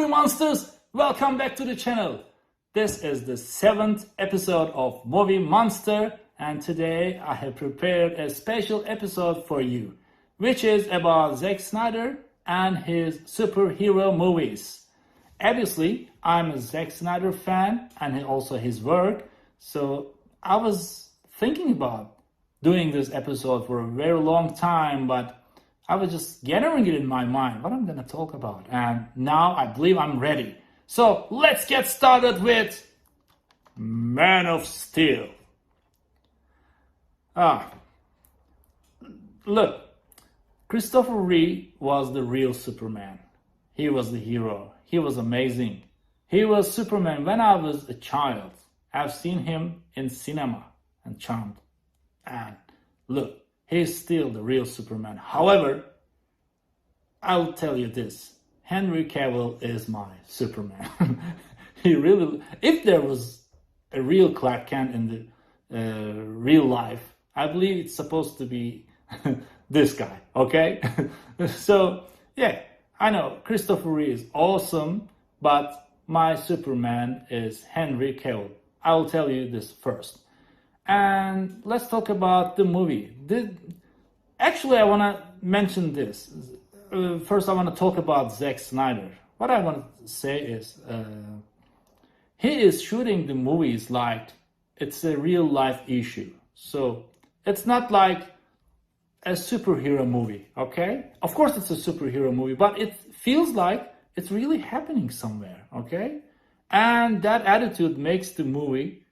monsters, welcome back to the channel. This is the 7th episode of Movie Monster, and today I have prepared a special episode for you, which is about Zack Snyder and his superhero movies. Obviously, I'm a Zack Snyder fan and also his work, so I was thinking about doing this episode for a very long time, but I was just gathering it in my mind, what I'm gonna talk about, and now I believe I'm ready. So let's get started with Man of Steel. Look, Christopher Reeve was the real Superman. He was the hero. He was amazing. He was Superman when I was a child. I've seen him in cinema and charmed. And look, he's still the real Superman. However, I'll tell you this. Henry Cavill is my Superman. He really, if there was a real Clark Kent in the real life, I believe it's supposed to be this guy, okay? So, yeah, I know Christopher Reeve is awesome, but my Superman is Henry Cavill. I'll tell you this first. And let's talk about the movie. Actually, I want to mention this. First, I want to talk about Zack Snyder. What I want to say is, he is shooting the movies like it's a real life issue. So it's not like a superhero movie, okay? Of course, it's a superhero movie, but it feels like it's really happening somewhere, okay? And that attitude makes the movie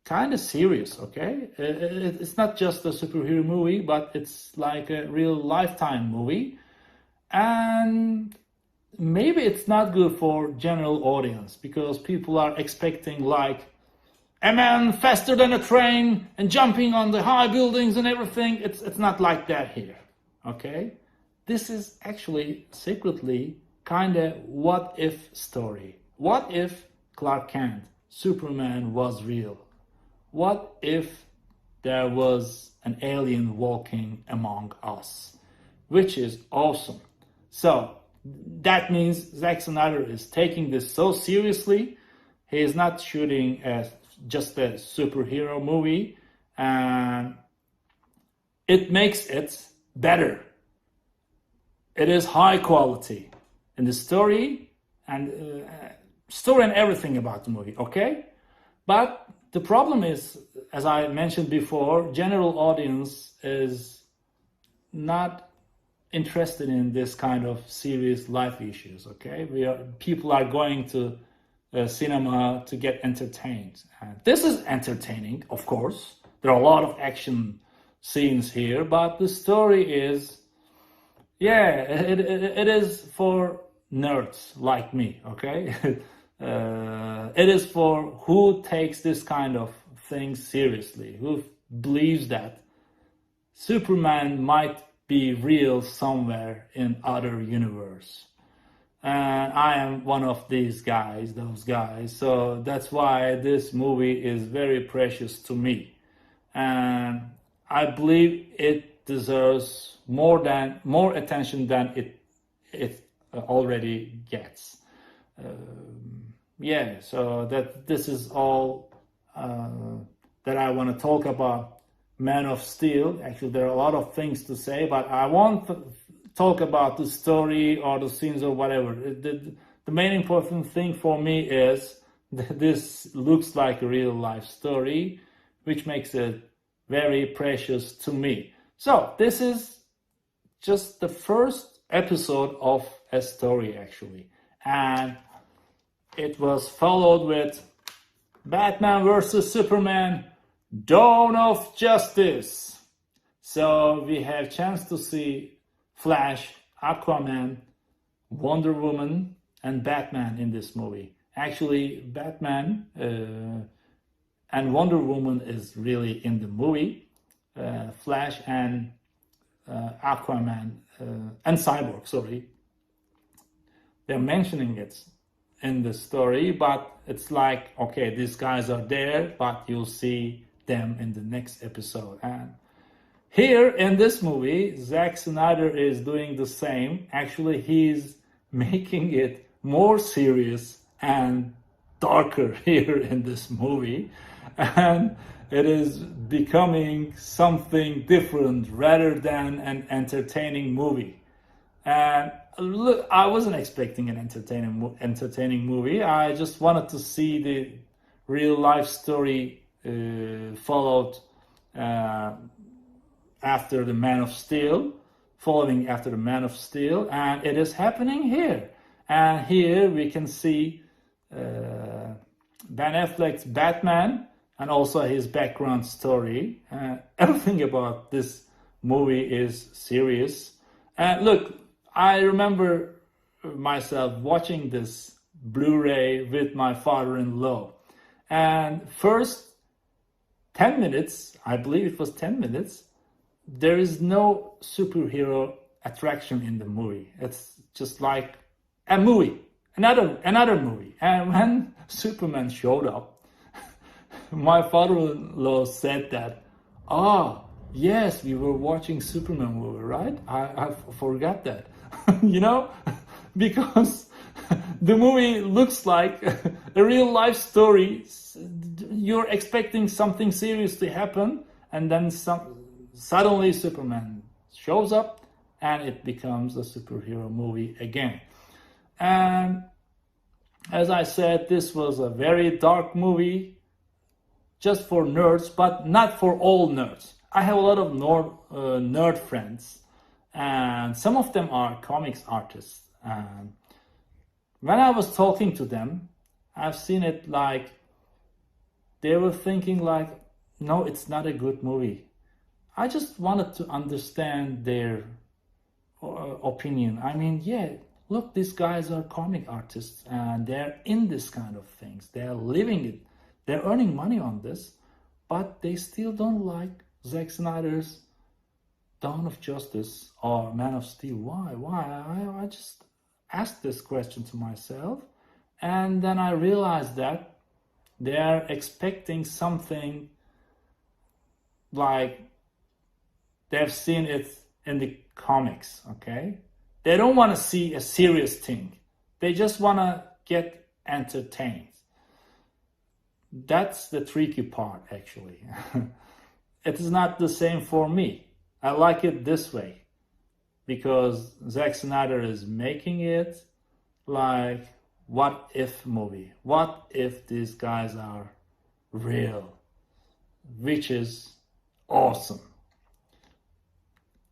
kind of serious, okay? It's not just a superhero movie, but it's like a real lifetime movie. And maybe it's not good for general audience because people are expecting like a man faster than a train and jumping on the high buildings and everything. It's not like that here, okay? This is actually secretly kind of what if story. What if Clark Kent, Superman was real? What if there was an alien walking among us? Which is awesome. So that means Zack Snyder is taking this so seriously. He is not shooting as just a superhero movie, and it makes it better. It is high quality in the story and everything about the movie, okay? But the problem is, as I mentioned before, general audience is not interested in this kind of serious life issues, okay? People are going to cinema to get entertained. And this is entertaining, of course. There are a lot of action scenes here, but the story is, yeah, it is for nerds like me, okay? It is for who takes this kind of thing seriously, who believes that Superman might be real somewhere in other universe. And I am one of those guys. So that's why this movie is very precious to me. And I believe it deserves more attention than it already gets. Yeah, so this is all that I want to talk about Man of Steel. Actually, there are a lot of things to say, but I won't talk about the story or the scenes or whatever. The main important thing for me is that this looks like a real life story, which makes it very precious to me. So this is just the first episode of a story, actually. And it was followed with Batman vs. Superman, Dawn of Justice. So we have chance to see Flash, Aquaman, Wonder Woman, and Batman in this movie. Actually, Batman and Wonder Woman is really in the movie. Flash and Aquaman and Cyborg, sorry. They're mentioning it in the story, but it's like, okay, these guys are there, but you'll see them in the next episode. And here in this movie, Zack Snyder is doing the same. Actually, he's making it more serious and darker here in this movie, and it is becoming something different rather than an entertaining movie. And look, I wasn't expecting an entertaining movie. I just wanted to see the real life story followed after the Man of Steel, following after the Man of Steel, and it is happening here. And here we can see Ben Affleck's Batman and also his background story. Everything about this movie is serious. And look, I remember myself watching this Blu-ray with my father-in-law. And first 10 minutes, I believe it was 10 minutes, there is no superhero attraction in the movie. It's just like a movie, another movie. And when Superman showed up, my father-in-law said that, "Oh, yes, we were watching Superman movie, right? I forgot that." You know, because the movie looks like a real life story. You're expecting something serious to happen, and then suddenly Superman shows up and it becomes a superhero movie again. And as I said, this was a very dark movie just for nerds, but not for all nerds. I have a lot of nerd friends, and some of them are comics artists. And when I was talking to them, I've seen it like they were thinking like, no, it's not a good movie. I just wanted to understand their opinion. I mean, yeah, look, these guys are comic artists and they're in this kind of things. They're living it. They're earning money on this, but they still don't like Zack Snyder's Dawn of Justice or Man of Steel. Why? I just asked this question to myself, and then I realized that they are expecting something like they've seen it in the comics, okay? They don't want to see a serious thing. They just want to get entertained. That's the tricky part, actually. It is not the same for me. I like it this way because Zack Snyder is making it like what if movie. What if these guys are real? Which is awesome.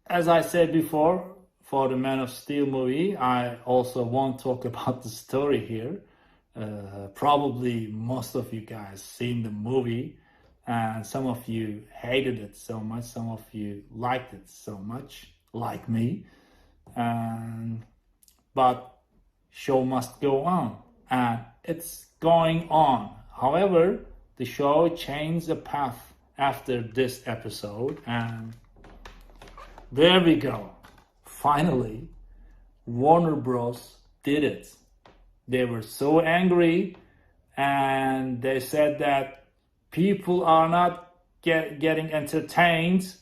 As I said before, for the Man of Steel movie, I also won't talk about the story here. Probably most of you guys seen the movie, and some of you hated it so much, some of you liked it so much, like me. But show must go on, and it's going on. However, the show changed the path after this episode, and there we go. Finally, Warner Bros. Did it. They were so angry, and they said that people are not getting entertained.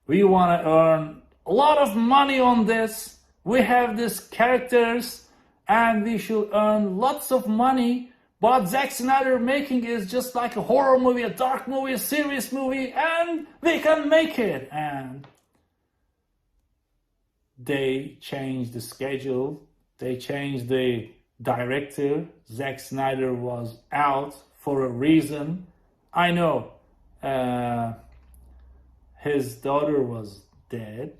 We want to earn a lot of money on this. We have these characters, and we should earn lots of money. But Zack Snyder making is just like a horror movie, a dark movie, a serious movie, and we can make it. And they changed the schedule. They changed the director. Zack Snyder was out for a reason. I know his daughter was dead,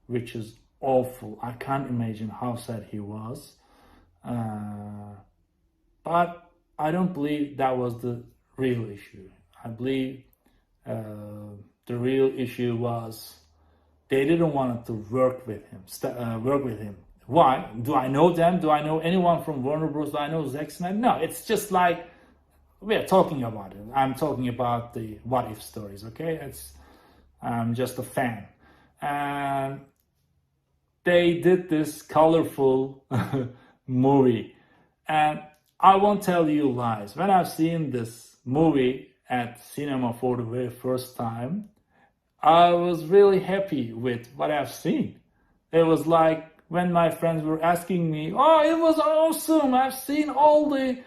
which is awful. I can't imagine how sad he was. But I don't believe that was the real issue. I believe the real issue was they didn't want to work with him. Why? Do I know them? Do I know anyone from Warner Bros? Do I know Zack Snyder? No, it's just like we're talking about it. I'm talking about the what if stories, okay? I'm just a fan. And they did this colorful movie. And I won't tell you lies. When I've seen this movie at cinema for the very first time, I was really happy with what I've seen. It was like when my friends were asking me, oh, it was awesome, I've seen all the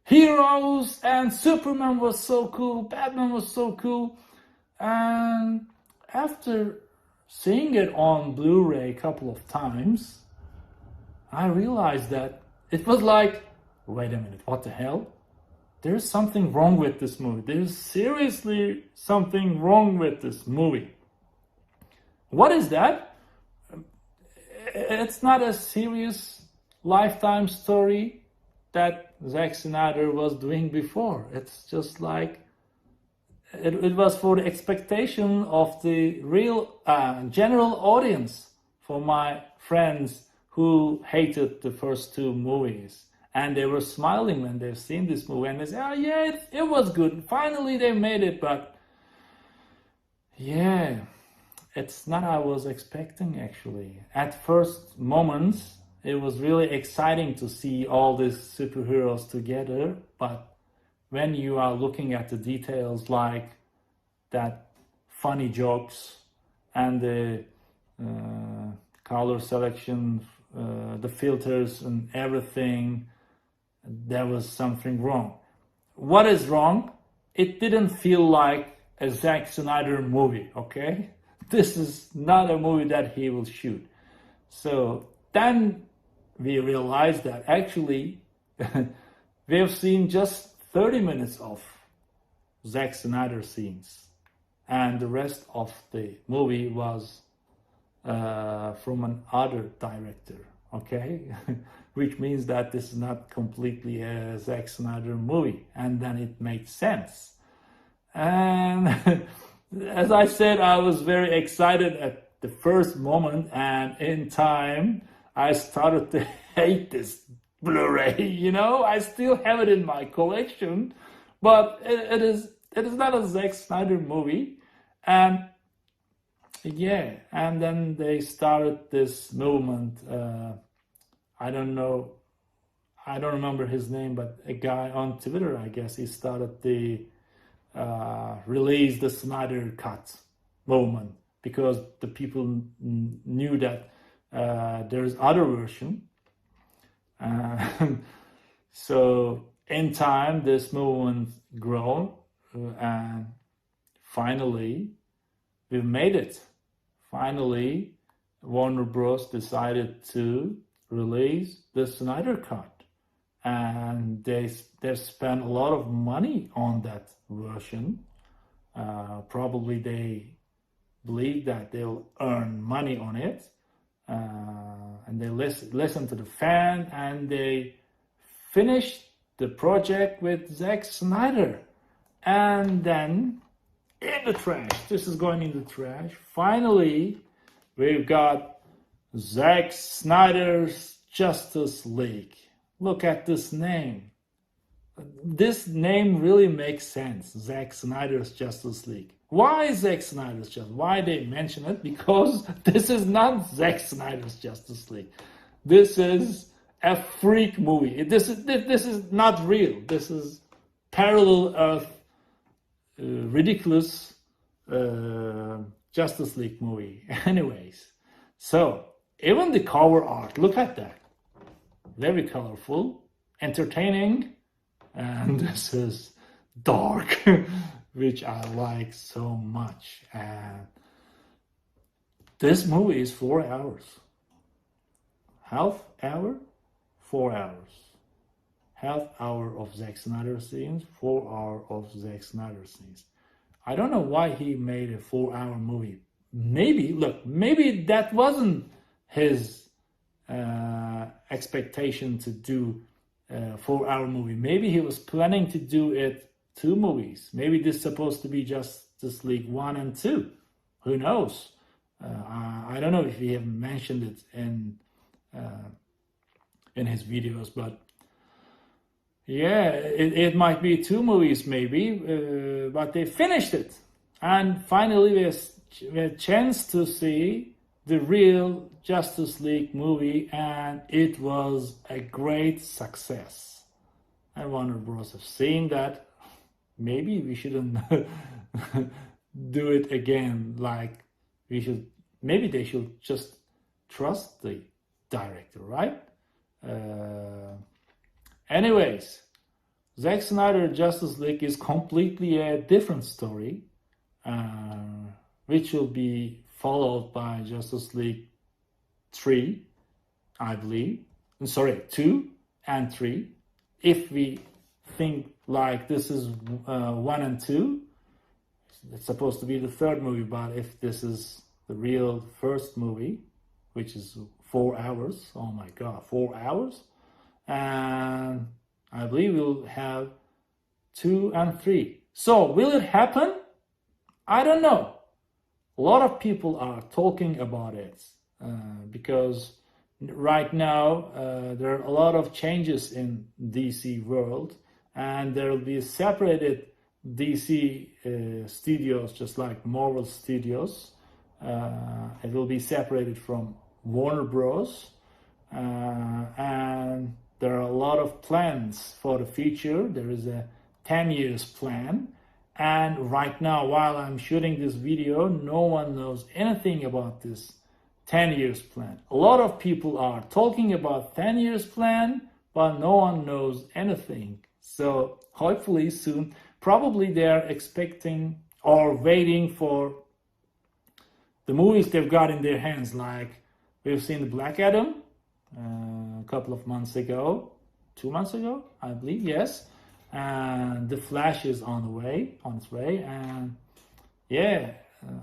heroes, and Superman was so cool, Batman was so cool. And after seeing it on Blu-ray a couple of times, I realized that it was like, wait a minute, what the hell? There's something wrong with this movie. There's seriously something wrong with this movie. What is that? It's not a serious Lifetime story that Zack Snyder was doing before. It's just like, it was for the expectation of the real general audience, for my friends who hated the first two movies. And they were smiling when they've seen this movie, and they say, oh yeah, it was good. Finally they made it, but yeah, it's not what I was expecting actually. At first moments, it was really exciting to see all these superheroes together, but when you are looking at the details like that funny jokes and the color selection, the filters and everything, there was something wrong. What is wrong? It didn't feel like a Zack Snyder movie, okay? This is not a movie that he will shoot. So then we realized that actually we have seen just 30 minutes of Zack Snyder scenes, and the rest of the movie was from another director, okay? Which means that this is not completely a Zack Snyder movie, and then it makes sense. And as I said, I was very excited at the first moment, and in time I started to hate this Blu-ray, you know? I still have it in my collection, but it is not a Zack Snyder movie. And yeah, and then they started this movement. I don't remember his name, but a guy on Twitter, I guess, he started the release the Snyder Cut movement, because the people knew that there's other version. So in time, this movement grown, and finally, we've made it. Finally, Warner Bros. Decided to release the Snyder Cut, and they've spent a lot of money on that version. Probably they believe that they'll earn money on it, and they listen to the fan, and they finished the project with Zack Snyder. And then in the trash, this is going in the trash, finally we've got Zack Snyder's Justice League. Look at this name. This name really makes sense, Zack Snyder's Justice League. Why Zack Snyder's Justice? Why they mention it? Because this is not Zack Snyder's Justice League. This is a freak movie. This is not real. This is parallel Earth, ridiculous Justice League movie. Anyways, so even the cover art, look at that. Very colorful, entertaining, and this is dark, which I like so much. And this movie is 4 hours. Half hour, 4 hours. Half hour of Zack Snyder scenes, 4 hours of Zack Snyder scenes. I don't know why he made a 4-hour movie. Maybe that wasn't his expectation to do a 4-hour movie. Maybe he was planning to do it 2 movies. Maybe this is supposed to be Justice League 1 and 2. Who knows? I don't know if he have mentioned it in his videos, but yeah, it might be 2 movies maybe, but they finished it. And finally we had a chance to see the real Justice League movie, and it was a great success. And Warner Bros. Have seen that. Maybe we shouldn't do it again. Maybe they should just trust the director, right? Anyways, Zack Snyder Justice League is completely a different story, which will be followed by Justice League 3, I believe. Sorry, 2 and 3. If we think like this is 1 and 2, it's supposed to be the third movie, but if this is the real first movie, which is 4 hours, oh my god, 4 hours, and I believe we'll have 2 and 3. So will it happen? I don't know. A lot of people are talking about it because right now there are a lot of changes in DC world, and there will be separated DC studios, just like Marvel Studios. It will be separated from Warner Bros. And there are a lot of plans for the future. There is a 10 years plan. And right now, while I'm shooting this video, no one knows anything about this 10 years plan. A lot of people are talking about 10 years plan, but no one knows anything. So hopefully soon, probably they're expecting or waiting for the movies they've got in their hands. Like we've seen the Black Adam a couple of months ago, 2 months ago, I believe, yes. And the Flash is on its way, and yeah,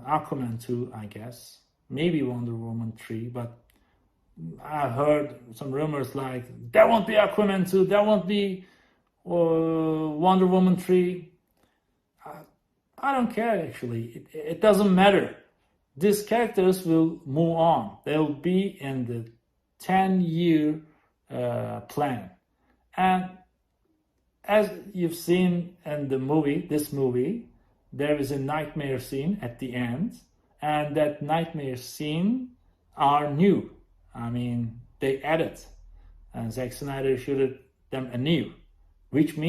Aquaman 2, I guess, maybe Wonder Woman 3, but I heard some rumors like there won't be Aquaman 2, there won't be Wonder Woman 3. I don't care actually, it doesn't matter. These characters will move on. They'll be in the 10-year plan. And as you've seen in the movie, this movie, there is a nightmare scene at the end, and that nightmare scene are new. I mean, they added, and Zack Snyder shooted them anew, which should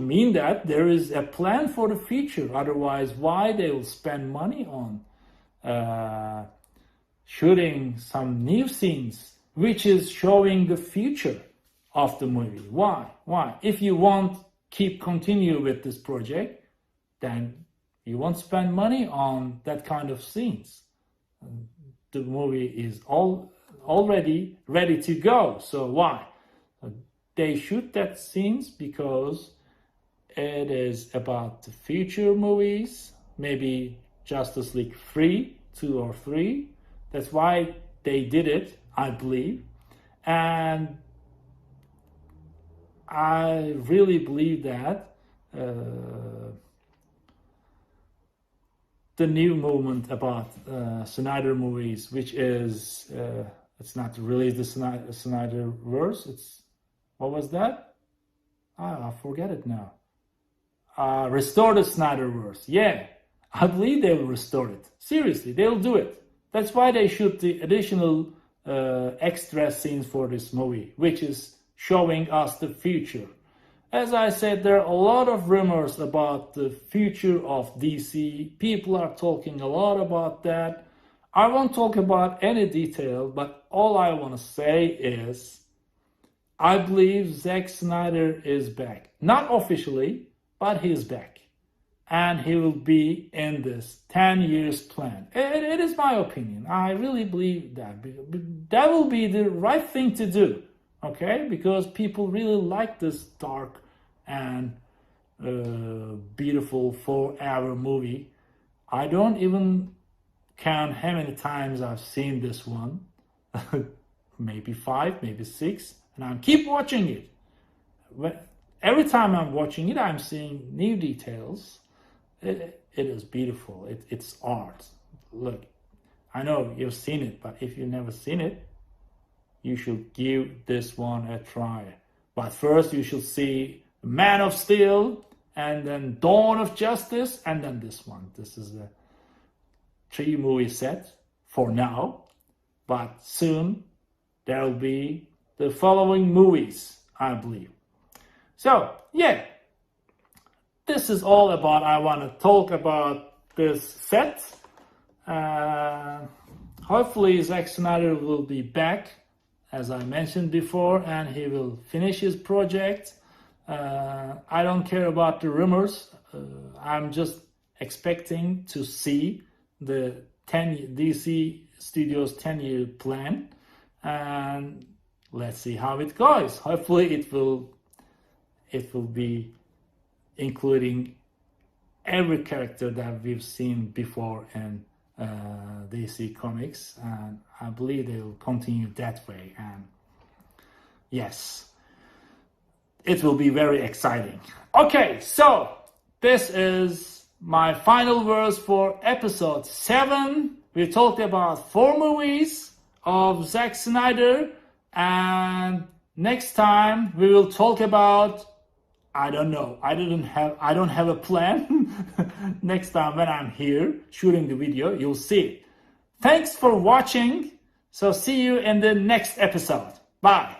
mean that there is a plan for the future. Otherwise, why they will spend money on shooting some new scenes, which is showing the future of the movie? Why? If you want continue with this project, then you won't spend money on that kind of scenes. The movie is already ready to go. So why? They shoot that scenes because it is about the future movies, maybe Justice League 2 or 3. That's why they did it, I believe. And I really believe that the new movement about Snyder movies, which is, it's not really the SNYDER'S, it's, what was that? I forget it now. Restore the SNYDER'S. Yeah, I believe they will restore it. Seriously, they'll do it. That's why they shoot the additional extra scenes for this movie, which is showing us the future. As I said, there are a lot of rumors about the future of DC. People are talking a lot about that. I won't talk about any detail, but all I want to say is I believe Zack Snyder is back. Not officially, but he's back. And he will be in this 10 years plan. It is my opinion. I really believe that. That will be the right thing to do. Okay? Because people really like this dark and beautiful 4-hour movie. I don't even count how many times I've seen this one. Maybe 5, maybe 6. And I keep watching it. Every time I'm watching it, I'm seeing new details. It is beautiful. It's art. Look, I know you've seen it, but if you've never seen it, you should give this one a try. But first, you should see Man of Steel, and then Dawn of Justice, and then this one. This is a 3-movie set for now, but soon there will be the following movies, I believe. So, yeah, this is all about I want to talk about this set. hopefully Zack Snyder will be back, as I mentioned before, and he will finish his project. I don't care about the rumors. I'm just expecting to see the DC Studios 10-year plan, and let's see how it goes. Hopefully it will be including every character that we've seen before in DC Comics, and I believe they will continue that way. And yes, it will be very exciting. Okay, so this is my final words for episode 7. We talked about 4 movies of Zack Snyder, and next time we will talk about, I don't know, I don't have a plan. Next time when I'm here shooting the video, you'll see it. Thanks for watching. So see you in the next episode. Bye.